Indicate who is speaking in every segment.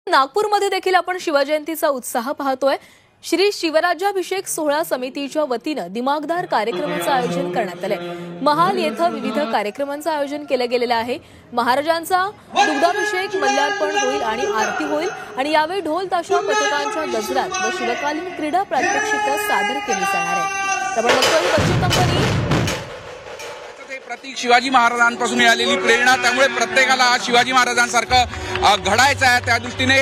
Speaker 1: नागपूरमध्ये देखील आपण शिवजयंतीचा उत्साह पाहतोय। श्री शिवराज्याभिषेक सोहळा समितीच्या वतीने दिमागदार कार्यक्रमाचं आयोजन करण्यात आले। महाल येथे विविध कार्यक्रमांचं आयोजन केले गेलेले आहे। महाराजांचा दुग्धाभिषेक, मल्यार्पण होईल आणि आरती होईल आणि यावेळी ढोल ताशा पथकांच्या गजरात व शिवकालीन क्रीडा प्रात्यक्षिक सादर केली जाणार आहे। त्यामुळे बच्चे कंपनी
Speaker 2: प्रतीक शिवाजी महाराजांपासून मिळालेली प्रेरणा, त्यामुळे प्रत्येकाला शिवाजी महाराजांसारखं घडायचं आहे। त्या दृष्टीने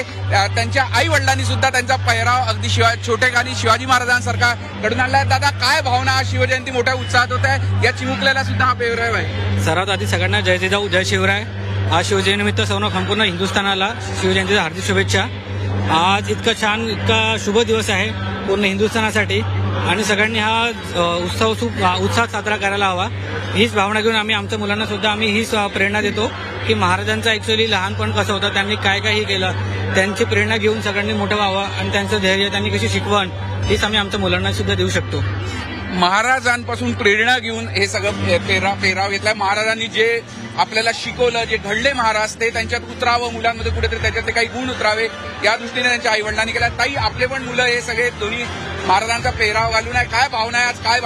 Speaker 2: त्यांच्या आई वडिलांनी सुद्धा त्यांचा पेहराव अगदी छोटेखानी शिवाजी महाराजांसारखा घडून आणलाय। दादा, काय भावना? शिवजयंती मोठ्या उत्साहात होत आहे, या चिमुकल्याला सुद्धा हा पेहराव आहे।
Speaker 3: सर्वात आधी सगळ्यांना जय जिजाऊ, जय शिवराय। आज शिवजयंतीनिमित्त संपूर्ण हिंदुस्थानाला शिवजयंतीच्या हार्दिक शुभेच्छा। आज इतका छान, इतका शुभ दिवस आहे पूर्ण हिंदुस्थानासाठी आणि सगळ्यांनी हा उत्साह साजरा करायला हवा। हीच भावना घेऊन आम्ही आमच्या मुलांना सुद्धा हीच प्रेरणा देतो की महाराजांचं ऍक्च्युअली लहानपण कसं होतं, त्यांनी काय काही केलं, त्यांची प्रेरणा घेऊन सगळ्यांनी मोठं व्हावं आणि त्यांचं धैर्य, त्यांनी कशी शिकवण, हीच आम्ही आमच्या मुलांना सुद्धा देऊ शकतो।
Speaker 2: महाराजांपासून प्रेरणा घेऊन हे सगळं पेहराव घेतलाय। महाराजांनी जे आपल्याला शिकवलं, जे घडले महाराज, ते त्यांच्यात उतरावं, मुलांमध्ये कुठेतरी त्याच्यातले काही गुण उतरावे, या दृष्टीने त्यांच्या आई वडिलांनी केला। ताई, आपले पण मुलं हे सगळे दोन्ही महाराजांचा पेहराव घालून आहे, काय भावना आहे आज? काय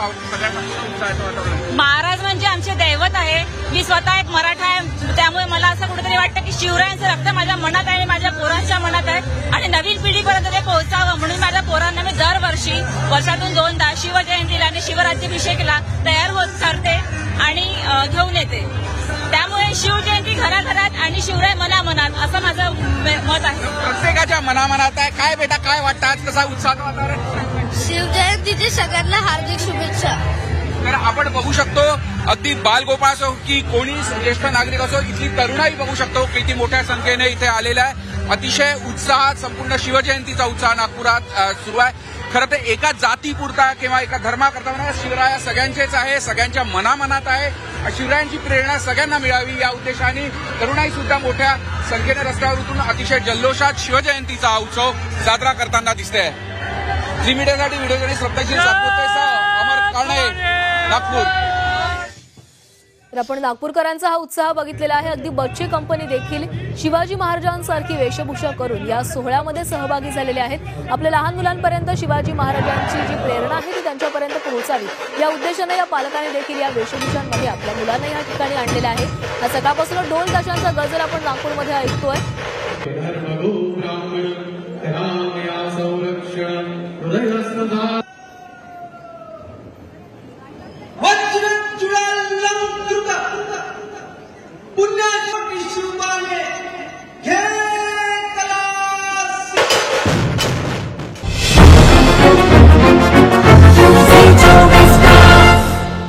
Speaker 4: महाराज म्हणजे आमचे दैवत आहे। मी स्वतः एक मराठा आहे, त्यामुळे मला असं कुठेतरी वाटतं की शिवरायांचं रक्त माझ्या मनात आहे, माझ्या पोरांच्या मनात आहे आणि नवीन पिढीपर्यंत ते पोहोचावं म्हणून माझ्या पोरांना मी दरवर्षी वर्षातून 2दा शिवजयंतीला आणि शिवराज्याभिषेकला तयार होत करते आणि घेऊन येते। त्यामुळे शिवजयंती घराघरात आणि शिवराय मनामनात, असं माझं मत आहे।
Speaker 2: प्रत्येकाच्या मनामनात आहे। काय बेटा, काय वाटतं आज? कसा उत्साह वातावरण?
Speaker 5: शिवजयंतीची सगळ्यांना हार्दिक शुभेच्छा।
Speaker 2: तर आपण बघू शकतो, अगदी बालगोपाळ असो की कोणी ज्येष्ठ नागरिक असो, इथली तरुणाई बघू शकतो किती मोठ्या संख्येने इथे आलेला आहे। अतिशय उत्साहात संपूर्ण शिवजयंतीचा उत्साह नागपुरात सुरू आहे। खरं तर एका जातीपुरता किंवा एका धर्माकरता म्हणा, शिवराय सगळ्यांचेच आहे, सगळ्यांच्या मनामनात आहे। शिवरायांची प्रेरणा सगळ्यांना मिळावी या उद्देशाने तरुणाई सुद्धा मोठ्या संख्येने रस्त्यावर उतरून अतिशय जल्लोषात शिवजयंतीचा हा उत्सव साजरा करताना दिसते। झी मीडियासाठी व्हिडिओ जर्नलिस्ट सप्तशील सातपुतेसह अमर काणे, नागपूर।
Speaker 1: तर आपण नागपूरकरांचा हा उत्साह बघितलेला आहे। अगदी बच्चे कंपनी देखील शिवाजी महाराजांसारखी वेशभूषा करून या सोहळ्यामध्ये सहभागी झालेले आहेत। आपल्या लहान मुलांपर्यंत शिवाजी महाराजांची जी प्रेरणा आहे ती त्यांच्यापर्यंत पोहोचावी या उद्देशाने या पालकांनी देखील या वेशभूषांमध्ये आपल्या मुलांना या ठिकाणी आणलेले आहे। सकाळपासून ढोल ताशांचा गजर आपण नागपूरमध्ये ऐकतोय।